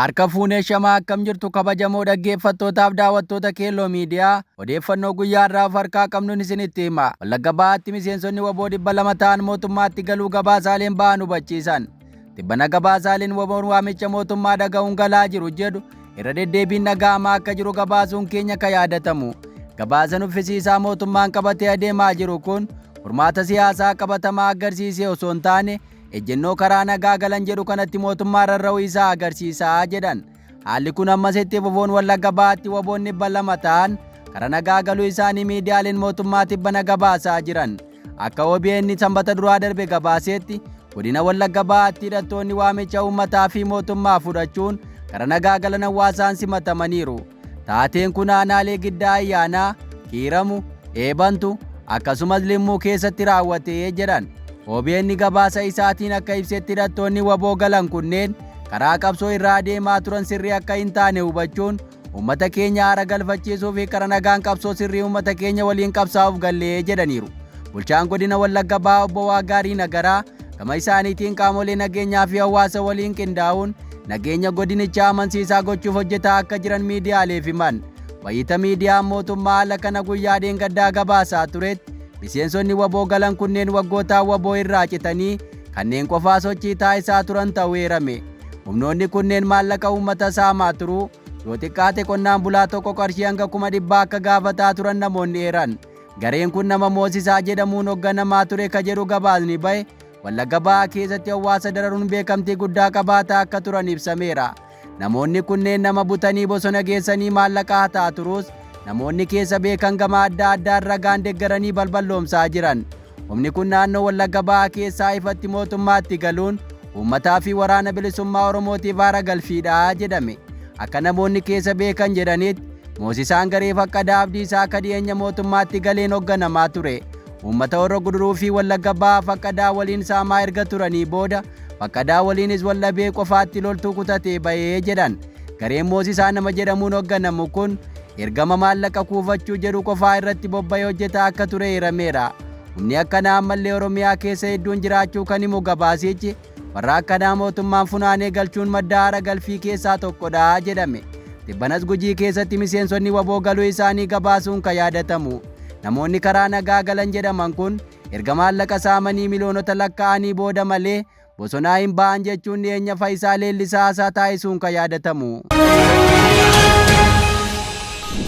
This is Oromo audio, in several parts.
Harka fuunee shamaa akkam jirtu kabajamoo dhaggeeffattootaaf daawwattoota Keelloo Miidiyaa odeeffannoo guyyaa irraaf harkaa qabnuun isinitti hima. Wallagga Bahaatti miseensonni waboo 200 ta'an mootummaatti galuu gabaasaaleen ba'an hubachiisan. Tibbana gabaasaaleen waboon waamicha mootummaa dhaga'uun galaa jiru jedhu irra deddeebiin dhaga'amaa akka jiru gabaasuun keenya kan yaadatamu. Gabaasan uffisiisaa mootummaan qabatee adeemaa jiru kun furmaata siyaasaa qabatamaa agarsiisee osoo hin taane ejjennoo karaa nagaa galan jedhu kanatti mootummaa rarra'uu isaa agarsiisaa jedhan. Haalli kun ammasitti fufuun Wallagga Bahaatti waboonni 200 ta'an karaa nagaa galuu isaanii miidiyaaleen mootummaa tibbana gabaasaa jiran. Akka OBN sanbata duraa darbe gabaaseetti godina Wallagga Bahaatti hidhattoonni waamicha uummataa fi mootummaa fudhachuun karaa nagaa galan hawaasaan simatamaniiru. Taateen kun aanaalee Giddaa Ayyaanaa, Kiiramu, Eebantu akkasumas Limmuu keessatti raawwatee jedhan. OBN gabaasa isaatiin akka ibsetti hidhattoonni waboo galan kunneen karaa qabsoo irraa adeemaa turan sirrii akka hin taane hubachuun uummata keenya haara galfachiisuu fi karaa nagaan qabsoo sirrii uummata keenya waliin qabsaa'uuf gallee jedhaniiru. Bulchaan godina Wallagga Bahaa obbo Waagaarii Nagaraa gama isaaniitiin qaamolee nageenyaa fi hawaasa waliin qindaa'uun nageenya godinichaa amansiisaa gochuuf hojjetaa akka jiran miidiyaaleef himan. Wayita miidiyaan mootummaa haala kana guyyaa dheengaddaa gabaasaa turetti miseensonni waboo galan kunneen waggootaan waboo irraa citanii kanneen qofaa sochii taasisaa turan ta'uu eerame. Humnoonni kunneen maallaqa uummata saamaa turuu yoo xiqqaate qonnaan bulaa tokko qarshii hanga 100,000 akka gaafataa turan namoonni eeran. Gareen kun nama Moosisaa jedhamuun hoogganamaa ture ka jedhu gabaasni bahe Wallagga Bahaa keessatti hawaasa dararuun beekamtii guddaa qabaataa akka turan ibsameera. Namoonni kunneen nama butanii bosona geessanii maallaqa hataa turuus namoonni keessa beekan gama adda addaan ragaan deeggaranii balballoomsaa jiran. Humni kun naannoo Wallagga Bahaa keessaa ifatti mootummaatti galuun uummataa fi waraana bilisummaa Oromootiif haara galfiidha jedhame. Akka namoonni keessa beekan jedhanitti Moosisaan garee Faqqadaa Abdiisaa akka dhiyeenya mootummaatti galeen hoogganamaa ture. Uummata Horroo Guduruu fi Wallagga Bahaa Faqqadaa waliin saamaa erga turanii booda Faqqadaa waliinis wallabee qofaatti loltuu kutatee bahee jedhan. Gareen Moosisaa nama jedhamuun hoogganamu kun ergama maallaqa kuufachuu jedhu qofaa irratti bobba'ee hojjetaa akka ture eerameera. Humni akkanaa ammallee Oromiyaa keessa hedduun jiraachuu kan himu gabaasichi warra akkanaa mootummaan funaanee galchuun madda haara galfii keessaa tokkodha jedhame. Tibbanas Gujii keessatti miseensonni waboo galuu isaanii gabaasuun kan yaadatamu. Namoonni karaa nagaa galan jedhaman kun erga maallaqa saamanii miliyoonota lakkaa'anii booda malee bosonaa hin ba'an jechuun dhiyeenya Faayisaa Leellisaa haasaa taasisuun kan yaadatamu.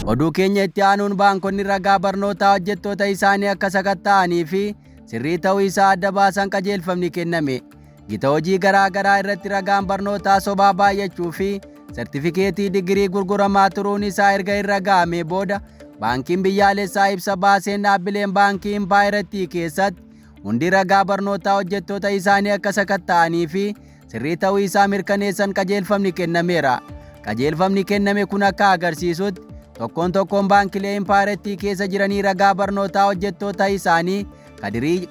Oduu keenya itti aanuun baankonni ragaa barnootaa hojjettoota isaanii akka sakatta'anii fi sirrii ta'uu isaa adda baasan qajeelfamni kenname. Gita hojii garaa garaa irratti ragaan barnootaa sobaa baay'achuu fi sertifikeetii digirii gurguramaa turuun isaa erga irra ga'amee booda baankiin biyyaalessaa ibsa baaseen dhaabbileen baankii Impaayerii keessatti hundi ragaa barnootaa hojjettoota isaanii akka sakatta'anii fi sirrii ta'uu isaa mirkaneessan qajeelfamni kennameera. Qajeelfamni kenname kun akka agarsiisutti tokkoon baankilee Impaayerii keessa jiranii ragaa barnootaa hojjettoota isaanii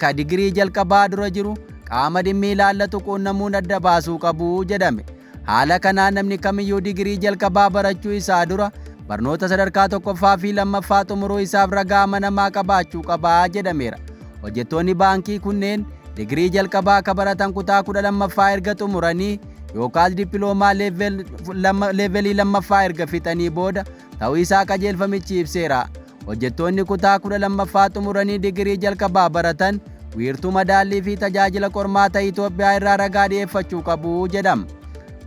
ka digirii jalqabaa dura jiru qaama dhimmi ilaallatu quunnamuun adda baasuu qabu jedhame. Haala kanaan namni kamiyyuu digirii jalqabaa barachuu isaa dura barnoota sadarkaa 1ffaa fi 2ffaa xumuruu isaaf ragaa amanamaa qabaachuu qaba jedhameera. Hojjettoonni baankii kunneen digirii jalqabaa akka baratan kutaa 12ffaa erga xumuranii yookaas dippiloomaa leevelii 2ffaa erga fixanii booda ta'uu isaa qajeelfamichi ibseera. Hojjettoonni kutaa 12ffaa xumuranii digirii jalqabaa baratan wiirtuu madaallii fi tajaajila qormaata Itoophiyaa irraa ragaa dhiyeeffachuu qabu jedhama.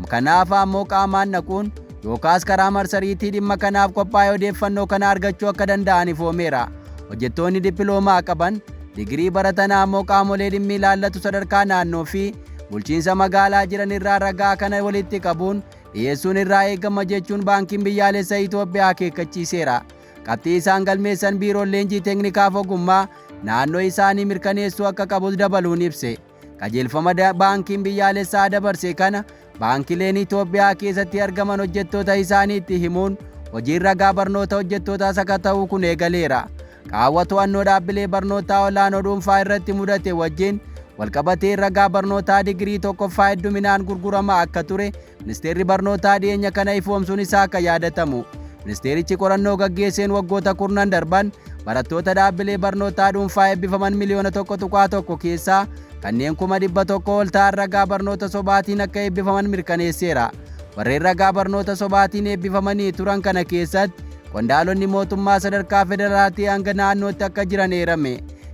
Kanaaf ammoo qaamaan dhaquun yookaas karaa marsariitii dhimma kanaaf qophaa'ee odeeffannoo kana argachuu akka danda'an ifoomeera. Hojjettoonni dippiloomaa qaban digirii baratan ammoo qaamolee dhimmi ilaallatu sadarkaa naannoo fi bulchiinsa magaalaa jiran irraa ragaa kana walitti qabuun dhiyeessuun irraa eegama jechuun baankiin biyyaalessaa Itoophiyaa akeekkachiiseera. Qabxii isaan galmeessan biiroon leenjii teeknikaaf ogummaa naannoo isaanii mirkaneessuu akka qabus dabaluun ibse. Qajeelfama baankiin biyyaalessaa dabarse kana baankileen Itoophiyaa keessatti argaman hojjettoota isaaniitti himuun hojiin ragaa barnoota hojjettootaa sakatta'uu kun eegaleera. Qaawwa to'annoo dhaabbilee barnootaa olaanoo dhuunfaa irratti mudate wajjin walqabatee ragaa barnootaa digirii 1ffaa hedduminaan gurguramaa akka ture ministeerri barnootaa dhiyeenya kana ifoomsuun isaa akka yaadatamu. Ministeerichi qorannoo gaggeesseen waggoota 10 darban barattoota dhaabbilee barnootaa dhuunfaa eebbifaman miliyoona 1.1 keessaa kanneen 100,000 ol ta'an ragaa barnoota sobaatiin akka eebbifaman mirkaneesseera. warreen ragaa barnoota sobaatiin eebbifamanii turan kana keessatti qondaalonni mootummaa sadarkaa federaalaatii hanga naannootti akka jiran eerame.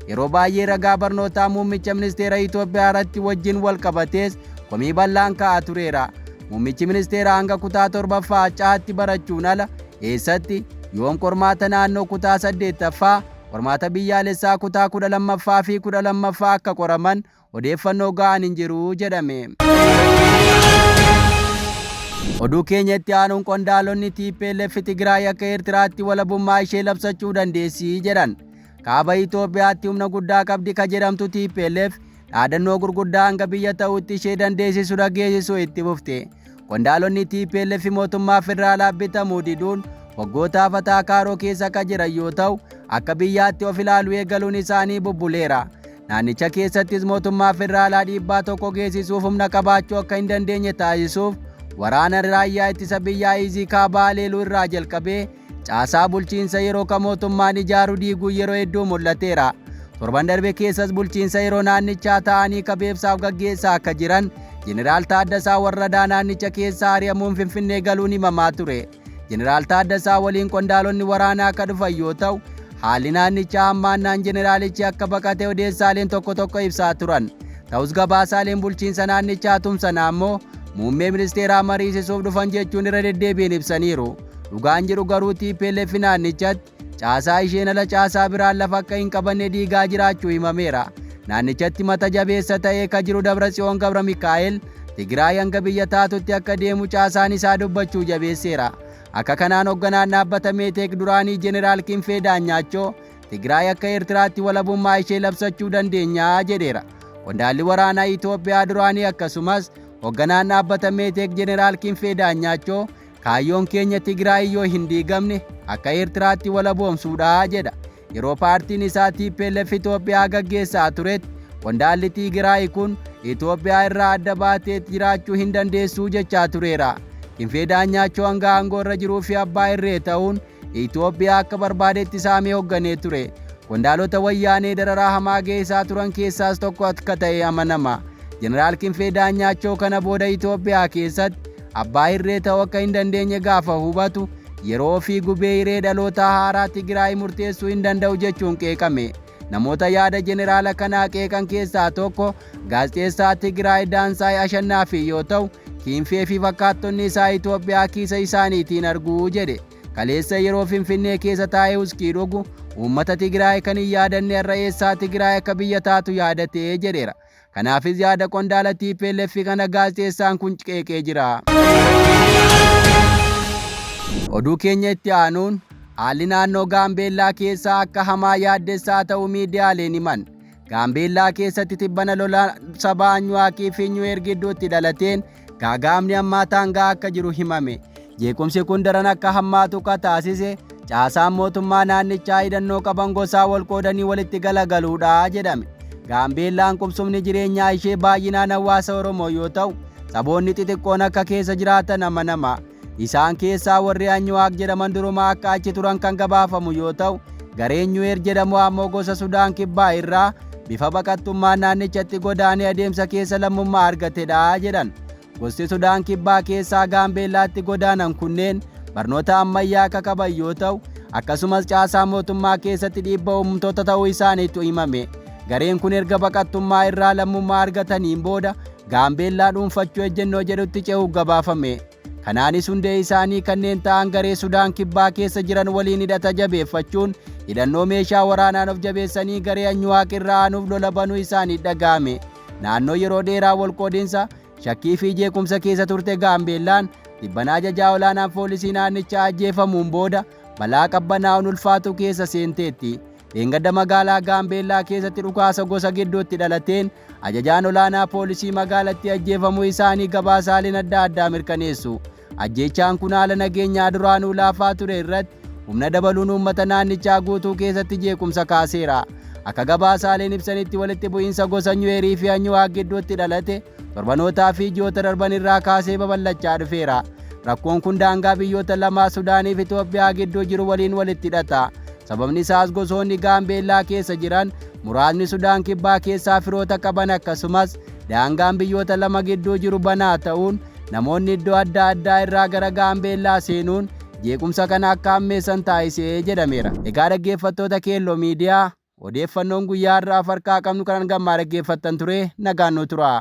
Yeroo baay'ee ragaa barnootaa muummicha ministeera Itoophiyaa irratti wajjin wal qabatees komii bal'aan ka'aa tureera. Muummichi ministeeraa hanga kutaa 7ffaa caatti barachuun ala eessatti yoom qormaata naannoo kutaa 8ffaa, qormaata biyyaalessaa kutaa 12ffaa fi 12ffaa akka qoraman odeeffannoo ga'an hin jiru jedhame. Oduu keenyatti aanuun qondaalonni TPLF Tigraay akka Eertiraatti walabummaa ishee labsachuu dandeessi jedhan. Kaaba Itoophiyaatti humna guddaa qabdi ka jedhamtu TPLF dhaadannoo gurguddaa hanga biyya ta'utti ishee dandeessisu dhageessisuu itti fufte. Qondaalonni TPLF mootummaa federaalaa bitamuu diduun waggoota afataa kaaroo keessa akka jiran yoo ta'u, akka biyyaatti of ilaaluu eegaluun isaanii bubbuleera. Naannicha keessattis mootummaa federaalaa dhiibbaa tokko geessisuuf humna qabaachuu akka hin dandeenye taasisuuf waraana raayyaa ittisa biyyaa Izii kaabaa haleeluu irraa jalqabee caasaa bulchiinsa yeroo ka mootummaan ijaaruu diiguu yeroo hedduu mul'ateera. Torban darbe keessas bulchiinsa yeroo naannichaa ta'anii kabeebsaaf gaggeessaa akka jiran Jeneraal Taaddasaa Warradaa naannicha keessaa ari'amuun Finfinnee galuun himamaa ture. Jeneraal Taaddasaa waliin qondaalonni waraanaa akka dhufan yoo ta'u, haalli naannichaa hammaannaan jeneraalichi akka baqate odeessaaleen tokko tokko ibsaa turan. Ta'us gabaasaaleen bulchiinsa naannichaa tumsanaa immoo muummee ministeeraa mariisisuuf dhufan jechuun irra deddeebiin ibsaniiru. Dhugaan jiru garuu TPLF naannichatti caasaa isheen ala caasaa biraan lafa akka hin qabanne diigaa jiraachuu himameera. Naannichatti mata jabeessa ta'ee ka jiru Dabratsiyoon Gabra Mikaa'el Tigraay hanga biyya taatutti akka deemu caasaan isaa dubbachuu jabeesseera. Akka kanaan hoogganaan dhaabbata Meeteek duraanii Jeneraal Kinfee Daanyaachoo Tigraay akka Eertiraatti walabummaa ishee labsachuu dandeenyaa jedheera. Qondaalli waraanaa Itoophiyaa duraanii akkasumas hoogganaan dhaabbata Meeteek Jeneraal Kinfee Daanyaachoo kaayyoon keenya Tigraay yoo hin diigamne akka Eertiraatti walaboomsuudha jedha. Yeroo paartiin isaa TPLF Itoophiyaa gaggeessaa turetti qondaalli Tigraay kun Itoophiyaa irraa adda baatee jiraachuu hin dandeessuu jechaa tureera. Kinfee Daanyaachoo hanga aangoo irra jiruu fi abbaa irree ta'uun Itoophiyaa akka barbaadetti saamee hoogganee ture. Qondaalota wayyaanee dararaa hamaa geessaa turan keessaas tokko akka ta'e amanama. Jeneraal Kinfee Daanyaachoo kana booda Itoophiyaa keessatti abbaa irree ta'uu akka hin dandeenye gaafa hubatu yeroo fi gubee hiree dhaloota haaraa Tigraay murteessuu hin danda'u jechuun qeeqame. Namoota yaada jeneraala kanaa qeeqan keessaa tokko gaazexeessaa Tigraay Daansaay Ashannaafi yoo ta'u, Kinfee fi fakkaattonni isaa Itoophiyaa kiisa isaaniitiin arguu jedhe. Kaleessa yeroo Finfinnee keessa taa'ee uskii dhugu uummata Tigraay kan hin yaadanne irra eessaa Tigraay akka biyya taatu yaadatee jedheera. Kanaafis yaada qondaala TPLF kana gaazexeessaan kun qeeqee jira. Oduu keenya itti aanuun haalli naannoo Gaambeellaa keessaa akka hamaa yaaddessaa ta'uu miidiyaaleen himan. Gaambeellaa keessatti tibbana lola saba Anyuwaaqii fi Nyuweer gidduutti dhalateen gaagaamni hammaataan ga'aa akka jiru himame. Jeequmsi kun daran akka hammaatu taasise caasaan mootummaa naannichaa hidhannoo qaban gosaa wal qoodanii walitti galagaluudha jedhame. Gaambeellaan qubsumni jireenyaa ishee baay'inaan hawaasa Oromoo yoo ta'u, saboonni xixiqqoon akka keessa jiraatan amanama. Isaan keessaa warri Anyuwaaq jedhaman durumaa akka achi turan kan gabaafamu yoo ta'u, gareen Nyuweer jedhamu ammoo gosa Sudaan Kibbaa irraa bifa baqattummaa naannichatti godaanee adeemsa keessa lammummaa argatedha jedhan. Gosti Sudaan Kibbaa keessaa Gaambeellaatti godaanan kunneen barnoota ammayyaa akka qaban yoo ta'u, akkasumas caasaa mootummaa keessatti dhiibbaa uumamtoota ta'uu isaaniitu himame. Gareen kun erga baqattummaa irraa lammummaa argataniin booda Gaambeellaa dhuunfachuu ejjennoo jedhutti ce'uuf gabaafame. Kanaanis hundee isaanii kanneen ta'an garee Sudaan Kibbaa keessa jiran waliin hidhata jabeeffachuun hidhannoo meeshaa waraanaan of jabeessanii garee Anyuwaaq irraa aanuuf lola banuu isaanii dhaga'ame. Naannoo yeroo dheeraa wal qoodinsa shakkii fi jeequmsa keessa turte Gaambeellaan dhibbanaa ajajaa olaanaan poolisii naannichaa ajjeefamuun booda balaa qabbanaa'uun ulfaatu keessa seenteetti. Dheengadda magaalaa Gaambeellaa keessatti dhukaasa gosa gidduutti dhalateen ajajaan olaanaa poolisii magaalattii ajjeefamuu isaanii gabaasaaleen adda addaa mirkaneessu. Ajjeechaan kun haala nageenyaa duraanuu laafaa ture irratti humna dabaluun uummata naannichaa guutuu keessatti jeequmsa kaaseera. Akka gabaasaaleen ibsanitti walitti bu'iinsa gosa Nyuweerii fi Anyuwaaq gidduutti dhalate torbanootaa fi ji'oota darban irraa kaasee babal'achaa dhufeera. Rakkoon kun daangaa biyyoota lamaa Sudaanii fi Itoophiyaa gidduu jiru waliin walitti hidhata. Sababni isaas gosoonni Gaambeellaa keessa jiran muraasni Sudaan Kibbaa keessaa firoota qaban akkasumas daangaan biyyoota lama gidduu jiru banaa ta'uun namoonni iddoo adda addaa irraa gara Gaambeellaa seenuun jeequmsa kana akka hammeessan taasisee jedhameera. Egaa dhaggeeffattoota Keelloo Miidiyaa odeeffannoon guyyaa har'aaf harkaa qabnu kanan gammaa dhaggeeffattan ture nagaan nu tura.